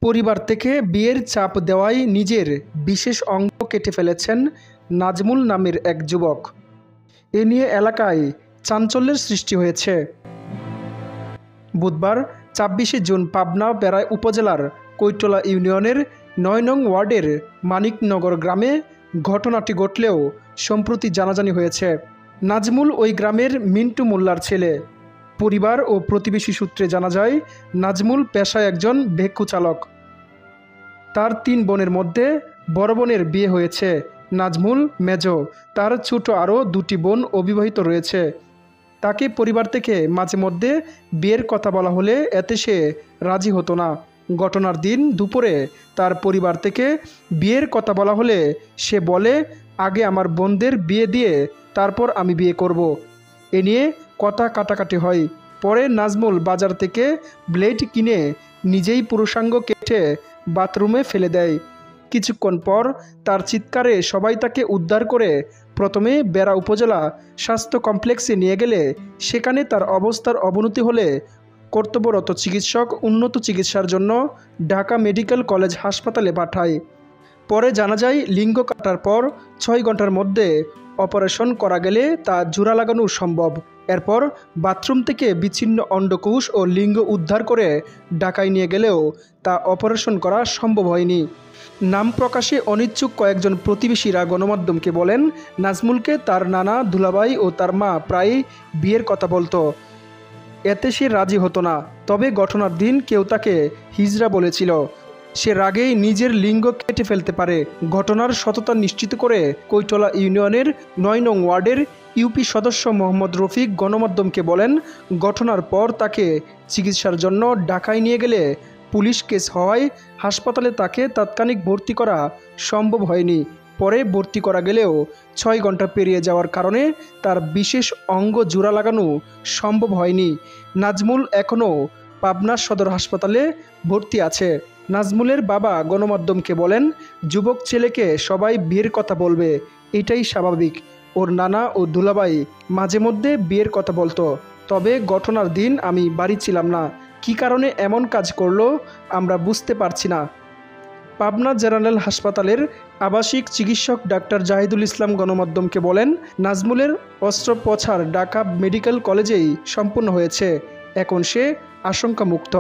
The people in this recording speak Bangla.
পরিবার থেকে বিয়ের চাপ দেওয়ায় নিজের বিশেষ অঙ্গ কেটে ফেলেছেন নাজমুল নামের এক যুবক। এ নিয়ে এলাকায় চাঞ্চল্যের সৃষ্টি হয়েছে। বুধবার ২৬শে জুন পাবনা বেড়াই উপজেলার কৈটলা ইউনিয়নের ৯ নং ওয়ার্ডের মানিকনগর গ্রামে ঘটনাটি ঘটলেও সম্প্রতি জানাজানি হয়েছে। নাজমুল ওই গ্রামের মিন্টু মোল্লার ছেলে। পরিবার ও প্রতিবেশী সূত্রে জানা যায়, নাজমুল পেশায় একজন ভিক্ষু চালক। তার ৩ বোনের মধ্যে বড় বোনের বিয়ে হয়েছে। নাজমুল মেজ, তার ছোট আরও ২টি বোন অবিবাহিত রয়েছে। তাকে পরিবার থেকে মাঝে মধ্যে বিয়ের কথা বলা হলে এতে সে রাজি হতো না। ঘটনার দিন দুপুরে তার পরিবার থেকে বিয়ের কথা বলা হলে সে বলে, আগে আমার বোনদের বিয়ে দিয়ে তারপর আমি বিয়ে করব। এ নিয়ে কথা কাটাকাটি হয়। পরে নাজমুল বাজার থেকে ব্লেড কিনে নিজেই পুরুষাঙ্গ কেটে বাথরুমে ফেলে দেয়। কিছুক্ষণ পর তার চিৎকারে সবাই তাকে উদ্ধার করে প্রথমে বেড়া উপজেলা স্বাস্থ্য কমপ্লেক্সে নিয়ে গেলে সেখানে তার অবস্থার অবনতি হলে কর্তব্যরত চিকিৎসক উন্নত চিকিৎসার জন্য ঢাকা মেডিকেল কলেজ হাসপাতালে পাঠায়। পরে জানা যায়, লিঙ্গ কাটার পর ৬ ঘন্টার মধ্যে অপারেশন করা গেলে তা জোড়া লাগানো সম্ভব। এরপর বাথরুম থেকে বিচ্ছিন্ন অন্ডকোষ ও লিঙ্গ উদ্ধার করে ঢাকায় নিয়ে গেলেও তা অপারেশন করা সম্ভব হয়নি। নাম প্রকাশে অনিচ্ছুক কয়েকজন প্রতিবেশীরা গণমাধ্যমকে বলেন, নাজমুলকে তার নানা, দুলাভাই ও তার মা প্রায়ই বিয়ের কথা বলতো। এতে সে রাজি হতো না। তবে ঘটনার দিন কেউ তাকে হিজড়া বলেছিল। সে রাগেই নিজের লিঙ্গ কেটে ফেলতে পারে। ঘটনার সততা নিশ্চিত করে কৈটলা ইউনিয়নের ৯ নং ওয়ার্ডের ইউপি সদস্য মোহাম্মদ রফিক গণমাধ্যমকে বলেন, ঘটনার পর তাকে চিকিৎসার জন্য ঢাকায় নিয়ে গেলে পুলিশ কেস হওয়ায় হাসপাতালে তাকে তাৎক্ষণিক ভর্তি করা সম্ভব হয়নি। পরে ভর্তি করা গেলেও ৬ ঘন্টা পেরিয়ে যাওয়ার কারণে তার বিশেষ অঙ্গ জোড়া লাগানো সম্ভব হয়নি। নাজমুল এখনও পাবনা সদর হাসপাতালে ভর্তি আছে। নাজমুলের বাবা গণমাধ্যমকে বলেন, যুবক ছেলেকে সবাই বিয়ের কথা বলবে, এটাই স্বাভাবিক। ওর নানা ও দুলাভাই মাঝে মধ্যে বিয়ের কথা বলতো। তবে ঘটনার দিন আমি বাড়ি ছিলাম না। কী কারণে এমন কাজ করলো আমরা বুঝতে পারছি না। পাবনা জেনারেল হাসপাতালের আবাসিক চিকিৎসক ডাক্তার জাহিদুল ইসলাম গণমাধ্যমকে বলেন, নাজমুলের অস্ত্রোপচার ঢাকা মেডিকেল কলেজেই সম্পূর্ণ হয়েছে। এখন সে আশঙ্কামুক্ত।